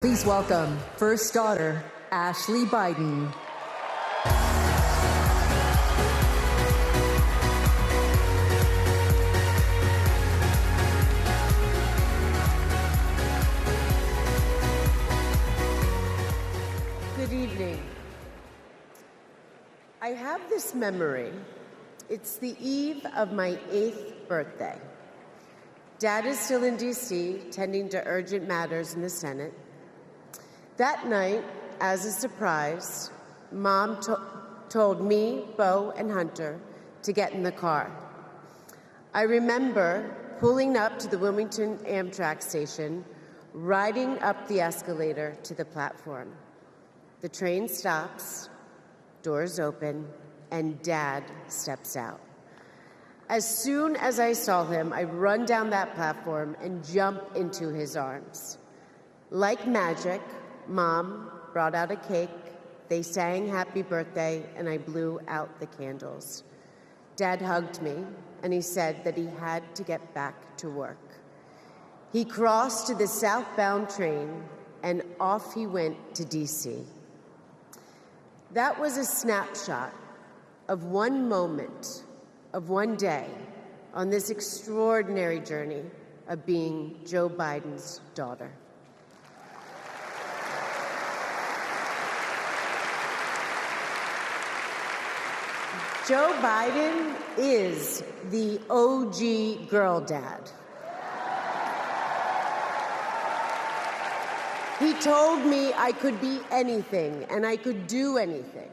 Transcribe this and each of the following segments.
Please welcome first daughter, Ashley Biden. Good evening. I have this memory. It's the eve of my 8th birthday. Dad is still in D.C., tending to urgent matters in the Senate. That night, as a surprise, Mom told me, Bo, and Hunter to get in the car. I remember pulling up to the Wilmington Amtrak station, riding up the escalator to the platform. The train stops, doors open, and Dad steps out. As soon as I saw him, I run down that platform and jump into his arms. Like magic, Mom brought out a cake, they sang happy birthday, and I blew out the candles. Dad hugged me, and he said that he had to get back to work. He crossed to the southbound train, and off he went to D.C. That was a snapshot of one moment, of one day, on this extraordinary journey of being Joe Biden's daughter. Joe Biden is the OG girl dad. He told me I could be anything and I could do anything.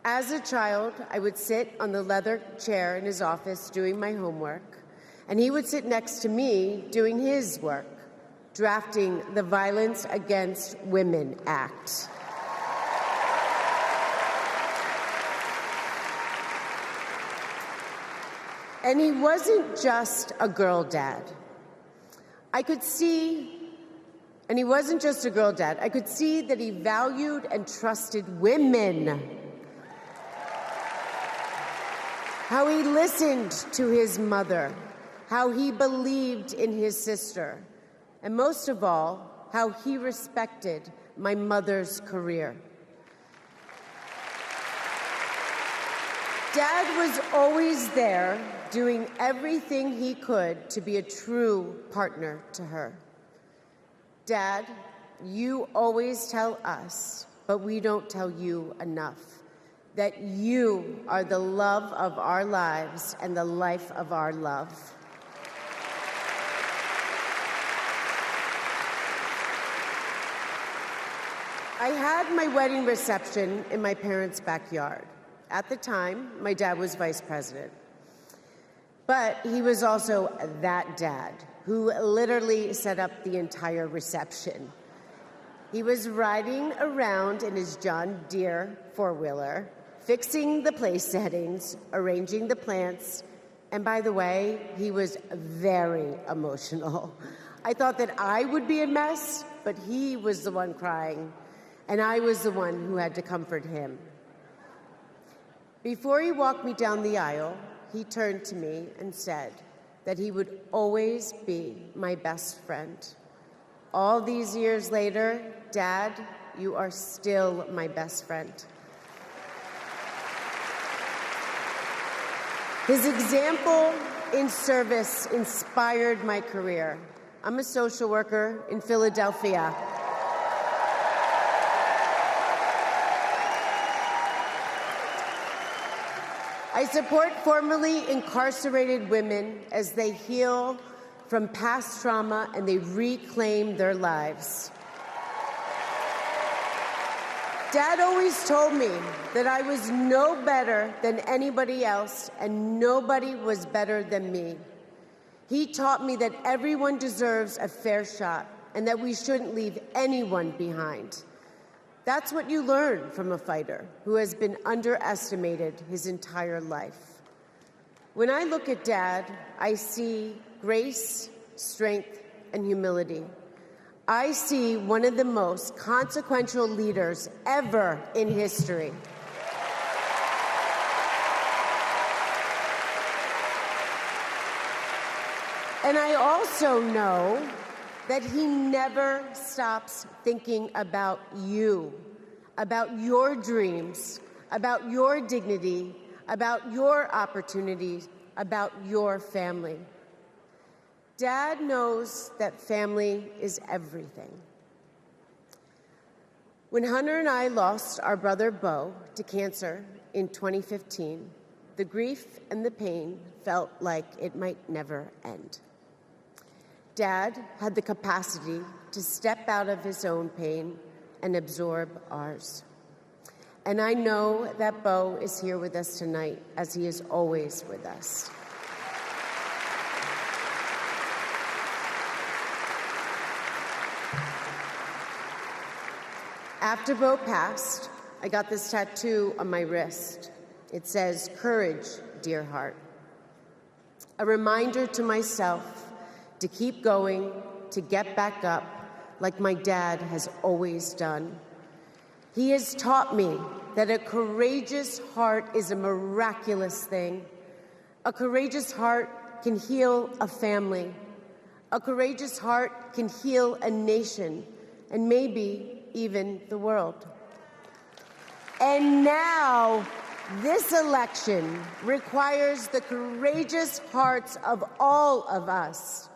As a child, I would sit on the leather chair in his office doing my homework, and he would sit next to me doing his work, drafting the Violence Against Women Act. And he wasn't just a girl dad. And he wasn't just a girl dad. I could see that he valued and trusted women. How he listened to his mother, how he believed in his sister, and most of all, how he respected my mother's career. Dad was always there, doing everything he could to be a true partner to her. Dad, you always tell us, but we don't tell you enough, that you are the love of our lives and the life of our love. I had my wedding reception in my parents' backyard. At the time, my dad was vice president. But he was also that dad who literally set up the entire reception. He was riding around in his John Deere four-wheeler, fixing the place settings, arranging the plants, and by the way, he was very emotional. I thought that I would be a mess, but he was the one crying, and I was the one who had to comfort him. Before he walked me down the aisle, he turned to me and said that he would always be my best friend. All these years later, Dad, you are still my best friend. His example in service inspired my career. I'm a social worker in Philadelphia. I support formerly incarcerated women as they heal from past trauma and they reclaim their lives. Dad always told me that I was no better than anybody else and nobody was better than me. He taught me that everyone deserves a fair shot and that we shouldn't leave anyone behind. That's what you learn from a fighter who has been underestimated his entire life. When I look at Dad, I see grace, strength, and humility. I see one of the most consequential leaders ever in history. And I also know that he never stops thinking about you, about your dreams, about your dignity, about your opportunities, about your family. Dad knows that family is everything. When Hunter and I lost our brother Bo to cancer in 2015, the grief and the pain felt like it might never end. Dad had the capacity to step out of his own pain and absorb ours. And I know that Bo is here with us tonight, as he is always with us. After Bo passed, I got this tattoo on my wrist. It says, "Courage, dear heart." A reminder to myself to keep going, to get back up, like my dad has always done. He has taught me that a courageous heart is a miraculous thing. A courageous heart can heal a family. A courageous heart can heal a nation, and maybe even the world. And now, this election requires the courageous hearts of all of us.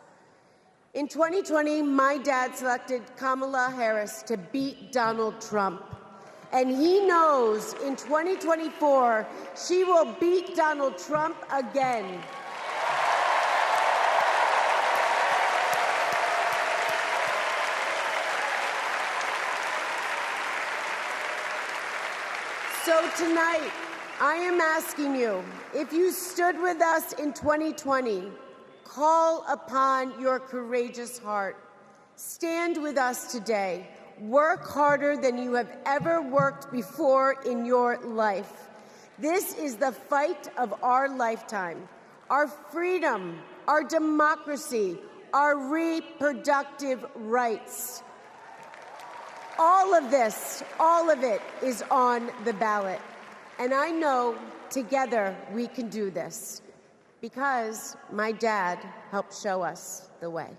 In 2020, my dad selected Kamala Harris to beat Donald Trump. And he knows in 2024, she will beat Donald Trump again. So tonight, I am asking you, if you stood with us in 2020, call upon your courageous heart. Stand with us today. Work harder than you have ever worked before in your life. This is the fight of our lifetime. Our freedom, our democracy, our reproductive rights. All of this, all of it is on the ballot. And I know together we can do this because my dad helped show us the way.